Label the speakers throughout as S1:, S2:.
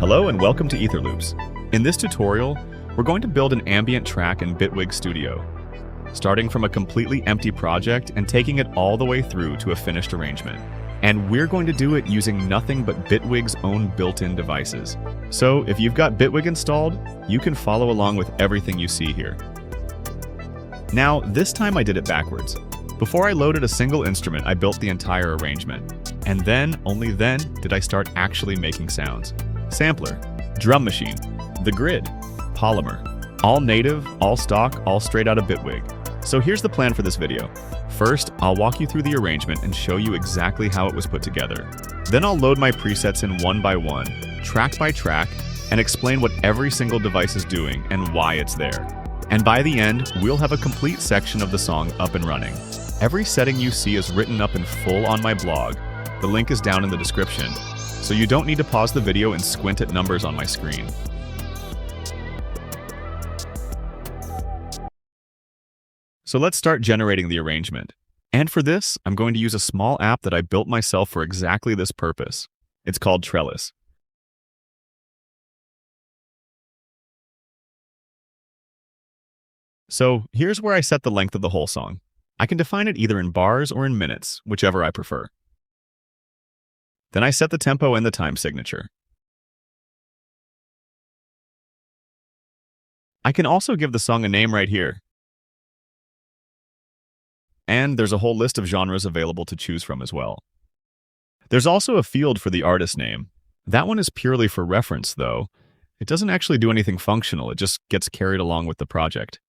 S1: Hello and welcome to EtherLoops. In this tutorial, we're going to build an ambient track in Bitwig Studio, starting from a completely empty project and taking it all the way through to a finished arrangement. And we're going to do it using nothing but Bitwig's own built-in devices. So if you've got Bitwig installed, you can follow along with everything you see here. Now, this time I did it backwards. Before I loaded a single instrument, I built the entire arrangement. And then, only then, did I start actually making sounds. Sampler, drum machine, the grid, polymer, all native, all stock, all straight out of Bitwig. So here's the plan for this video. First, I'll walk you through the arrangement and show you exactly how it was put together. Then I'll load my presets in one by one, track by track, and explain what every single device is doing and why it's there. And by the end, we'll have a complete section of the song up and running. Every setting you see is written up in full on my blog. The link is down in the description, so you don't need to pause the video and squint at numbers on my screen. So let's start generating the arrangement. And for this, I'm going to use a small app that I built myself for exactly this purpose. It's called Trellis. So here's where I set the length of the whole song. I can define it either in bars or in minutes, whichever I prefer. Then I set the tempo and the time signature. I can also give the song a name right here. And there's a whole list of genres available to choose from as well. There's also a field for the artist name. That one is purely for reference, though. It doesn't actually do anything functional, it just gets carried along with the project.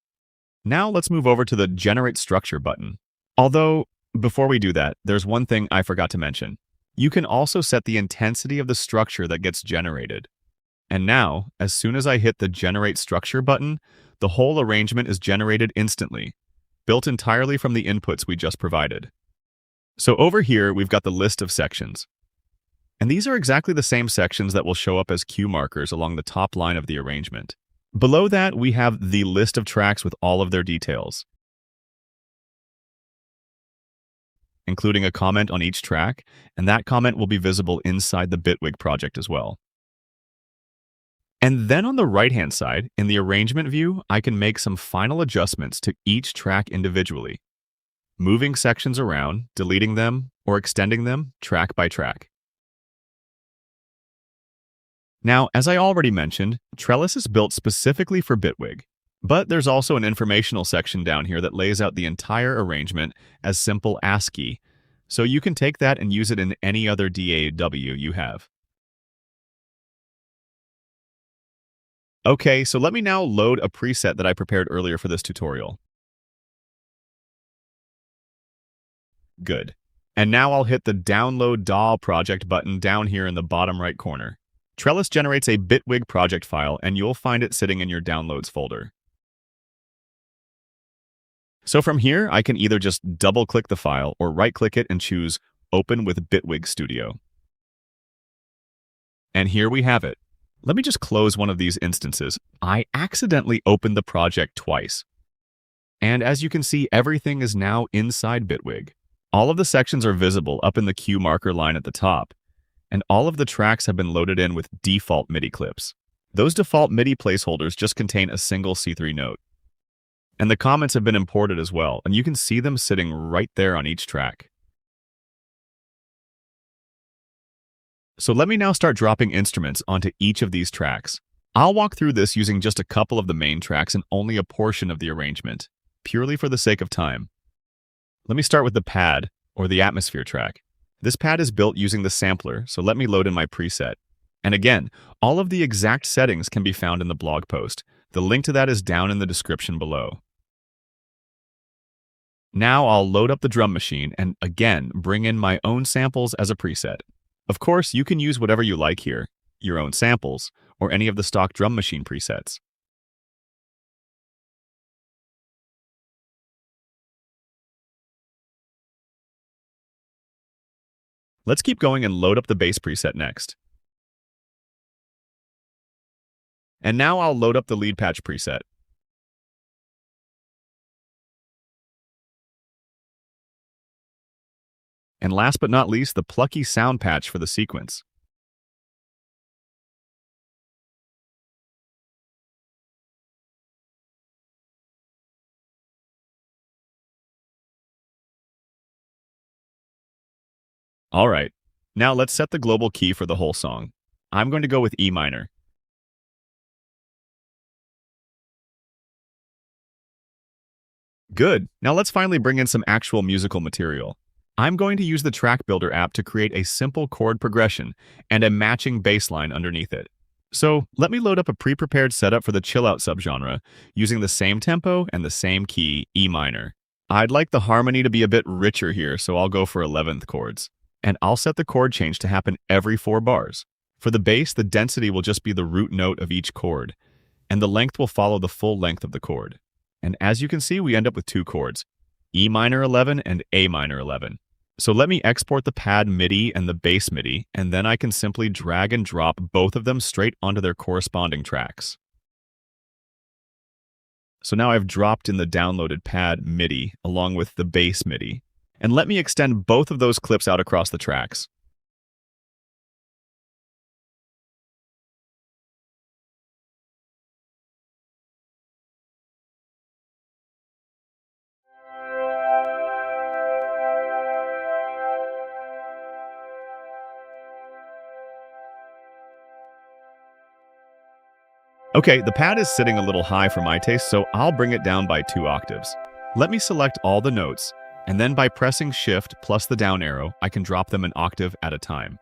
S1: Now let's move over to the Generate Structure button. Although, before we do that, there's one thing I forgot to mention. You can also set the intensity of the structure that gets generated. And now, as soon as I hit the Generate Structure button, the whole arrangement is generated instantly, built entirely from the inputs we just provided. So over here, we've got the list of sections. And these are exactly the same sections that will show up as cue markers along the top line of the arrangement. Below that, we have the list of tracks with all of their details, including a comment on each track, and that comment will be visible inside the Bitwig project as well. And then on the right-hand side, in the arrangement view, I can make some final adjustments to each track individually, moving sections around, deleting them, or extending them track by track. Now, as I already mentioned, Trellis is built specifically for Bitwig, but there's also an informational section down here that lays out the entire arrangement as simple ASCII, so you can take that and use it in any other DAW you have. Okay, so let me now load a preset that I prepared earlier for this tutorial. Good. And now I'll hit the Download DAW project button down here in the bottom right corner. Trellis generates a Bitwig project file, and you'll find it sitting in your Downloads folder. So from here, I can either just double-click the file or right-click it and choose Open with Bitwig Studio. And here we have it. Let me just close one of these instances. I accidentally opened the project twice. And as you can see, everything is now inside Bitwig. All of the sections are visible up in the cue marker line at the top, and all of the tracks have been loaded in with default MIDI clips. Those default MIDI placeholders just contain a single C3 note. And the comments have been imported as well, and you can see them sitting right there on each track. So let me now start dropping instruments onto each of these tracks. I'll walk through this using just a couple of the main tracks and only a portion of the arrangement, purely for the sake of time. Let me start with the pad, or the atmosphere track. This pad is built using the sampler, so let me load in my preset. And again, all of the exact settings can be found in the blog post. The link to that is down in the description below. Now I'll load up the drum machine and, again, bring in my own samples as a preset. Of course, you can use whatever you like here, your own samples, or any of the stock drum machine presets. Let's keep going and load up the bass preset next. And now I'll load up the lead patch preset. And last but not least, the plucky sound patch for the sequence. All right, now let's set the global key for the whole song. I'm going to go with E minor. Good. Now let's finally bring in some actual musical material. I'm going to use the Track Builder app to create a simple chord progression and a matching bass line underneath it. So let me load up a pre-prepared setup for the chill out subgenre using the same tempo and the same key, E minor. I'd like the harmony to be a bit richer here, so I'll go for 11th chords. And I'll set the chord change to happen every 4 bars. For the bass, the density will just be the root note of each chord, and the length will follow the full length of the chord. And as you can see, we end up with 2 chords, E minor 11 and A minor 11. So let me export the pad MIDI and the bass MIDI, and then I can simply drag and drop both of them straight onto their corresponding tracks. So now I've dropped in the downloaded pad MIDI along with the bass MIDI. And let me extend both of those clips out across the tracks. Okay, the pad is sitting a little high for my taste, so I'll bring it down by 2 octaves. Let me select all the notes, and then by pressing Shift plus the down arrow, I can drop them an octave at a time.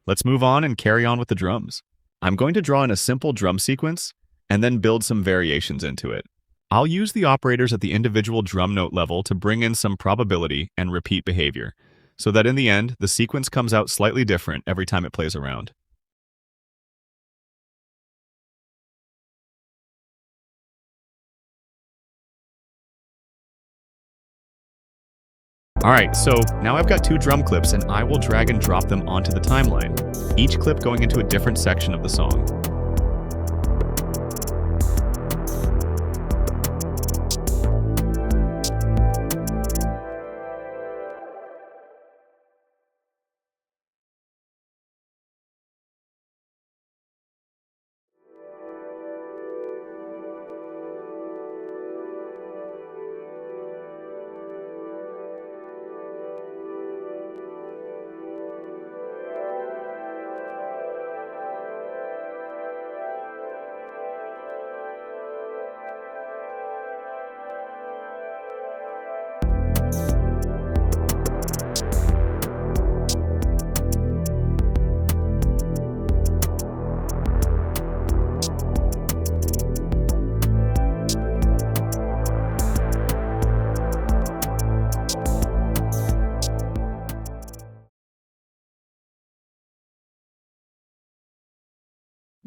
S1: Let's move on and carry on with the drums. I'm going to draw in a simple drum sequence and then build some variations into it. I'll use the operators at the individual drum note level to bring in some probability and repeat behavior, so that in the end, the sequence comes out slightly different every time it plays around. Alright, so now I've got 2 drum clips and I will drag and drop them onto the timeline, each clip going into a different section of the song.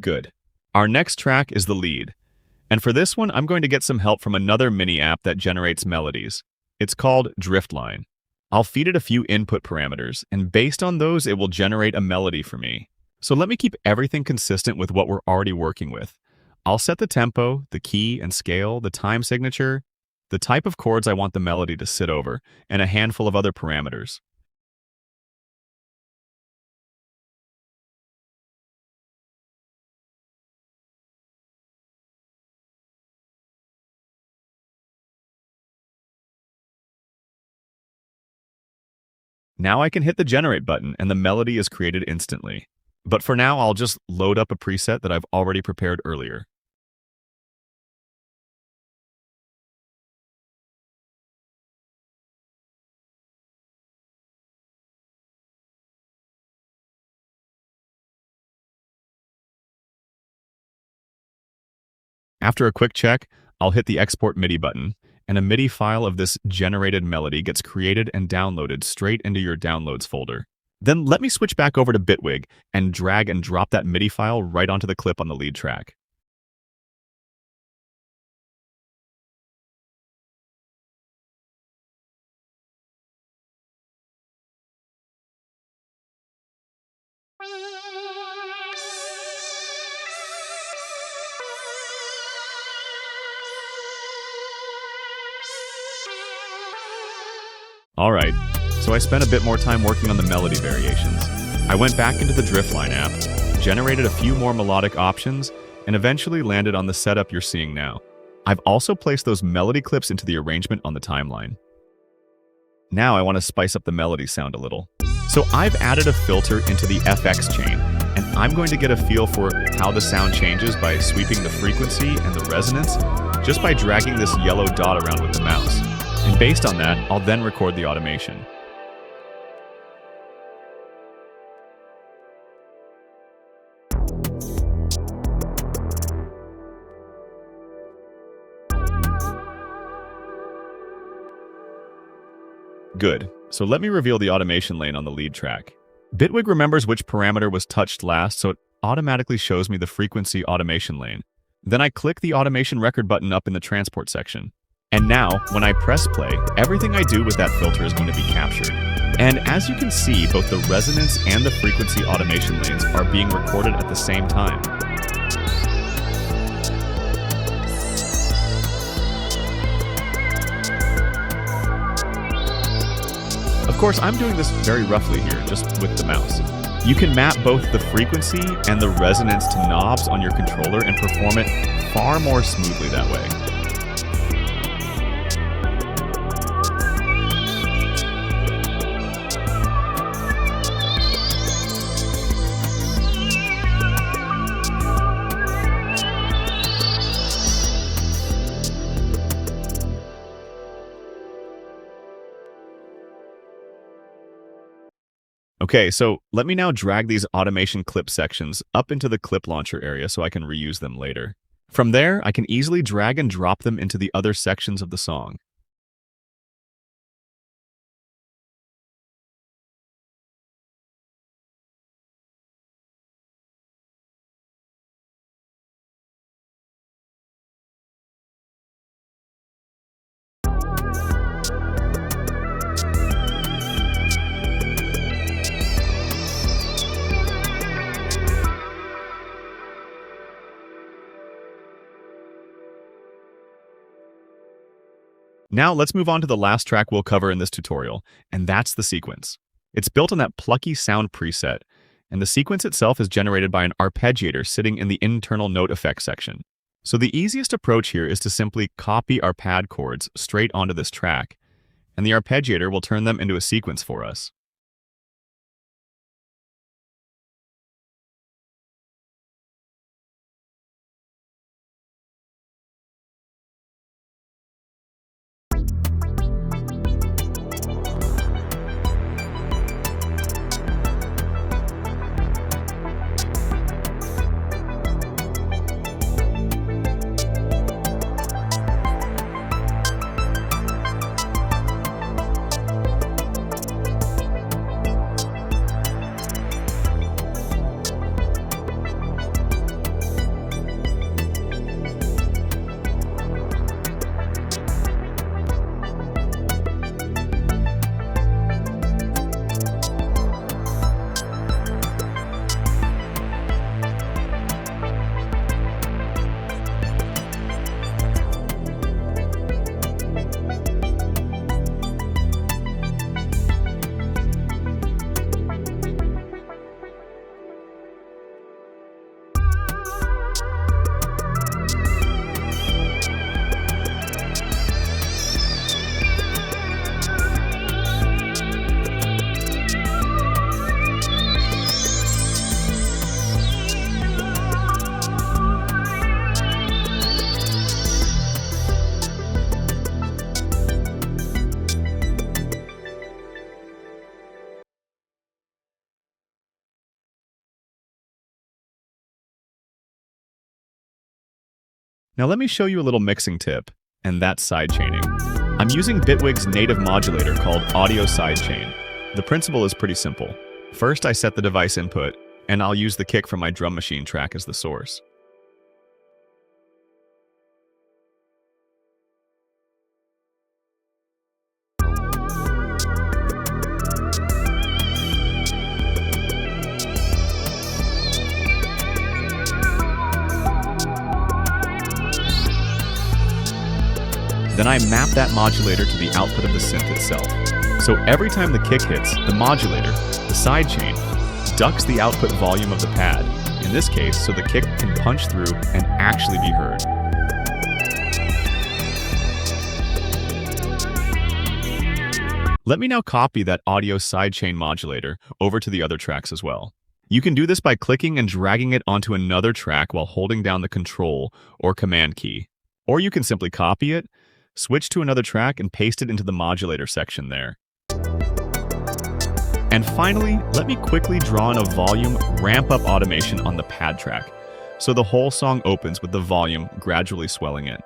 S1: Good. Our next track is the lead. And for this one, I'm going to get some help from another mini app that generates melodies. It's called Driftline. I'll feed it a few input parameters, and based on those, it will generate a melody for me. So let me keep everything consistent with what we're already working with. I'll set the tempo, the key and scale, the time signature, the type of chords I want the melody to sit over, and a handful of other parameters. Now I can hit the generate button and the melody is created instantly. But for now, I'll just load up a preset that I've already prepared earlier. After a quick check, I'll hit the Export MIDI button, and a MIDI file of this generated melody gets created and downloaded straight into your Downloads folder. Then let me switch back over to Bitwig and drag and drop that MIDI file right onto the clip on the lead track. Alright, so I spent a bit more time working on the melody variations. I went back into the Driftline app, generated a few more melodic options, and eventually landed on the setup you're seeing now. I've also placed those melody clips into the arrangement on the timeline. Now I want to spice up the melody sound a little. So I've added a filter into the FX chain, and I'm going to get a feel for how the sound changes by sweeping the frequency and the resonance just by dragging this yellow dot around with the mouse. And based on that, I'll then record the automation. Good. So let me reveal the automation lane on the lead track. Bitwig remembers which parameter was touched last, so it automatically shows me the frequency automation lane. Then I click the automation record button up in the transport section. And now, when I press play, everything I do with that filter is going to be captured. And as you can see, both the resonance and the frequency automation lanes are being recorded at the same time. Of course, I'm doing this very roughly here, just with the mouse. You can map both the frequency and the resonance to knobs on your controller and perform it far more smoothly that way. Okay, so let me now drag these automation clip sections up into the clip launcher area so I can reuse them later. From there, I can easily drag and drop them into the other sections of the song. Now let's move on to the last track we'll cover in this tutorial, and that's the sequence. It's built on that plucky sound preset, and the sequence itself is generated by an arpeggiator sitting in the internal note effects section. So the easiest approach here is to simply copy our pad chords straight onto this track, and the arpeggiator will turn them into a sequence for us. Now let me show you a little mixing tip, and that's sidechaining. I'm using Bitwig's native modulator called audio sidechain. The principle is pretty simple. First, I set the device input, and I'll use the kick from my drum machine track as the source. Then I map that modulator to the output of the synth itself. So every time the kick hits, the modulator, the sidechain, ducks the output volume of the pad, in this case so the kick can punch through and actually be heard. Let me now copy that audio sidechain modulator over to the other tracks as well. You can do this by clicking and dragging it onto another track while holding down the Control or Command key. Or you can simply copy it, switch to another track, and paste it into the modulator section there. And finally, let me quickly draw in a volume ramp-up automation on the pad track, so the whole song opens with the volume gradually swelling in.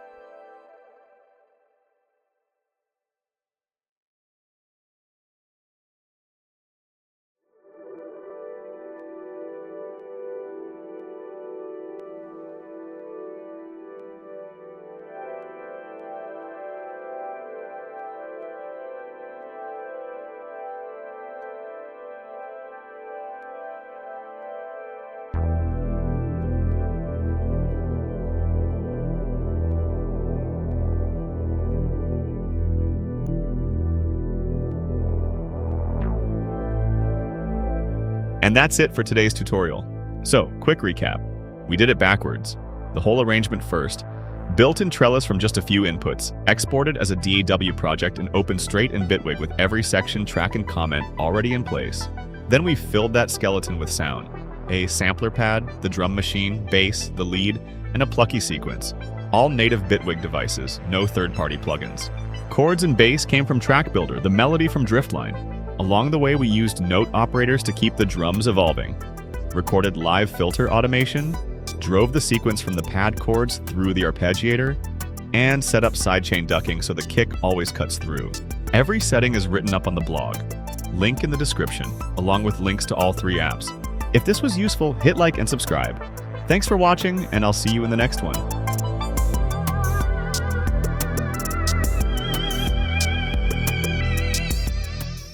S1: And that's it for today's tutorial. So, quick recap. We did it backwards. The whole arrangement first, built in Trellis from just a few inputs, exported as a DAW project and opened straight in Bitwig with every section, track, and comment already in place. Then we filled that skeleton with sound. A sampler pad, the drum machine, bass, the lead, and a plucky sequence. All native Bitwig devices, no third-party plugins. Chords and bass came from Track Builder, the melody from Driftline. Along the way, we used note operators to keep the drums evolving, recorded live filter automation, drove the sequence from the pad chords through the arpeggiator, and set up sidechain ducking so the kick always cuts through. Every setting is written up on the blog, link in the description, along with links to all 3 apps. If this was useful, hit like and subscribe. Thanks for watching, and I'll see you in the next one.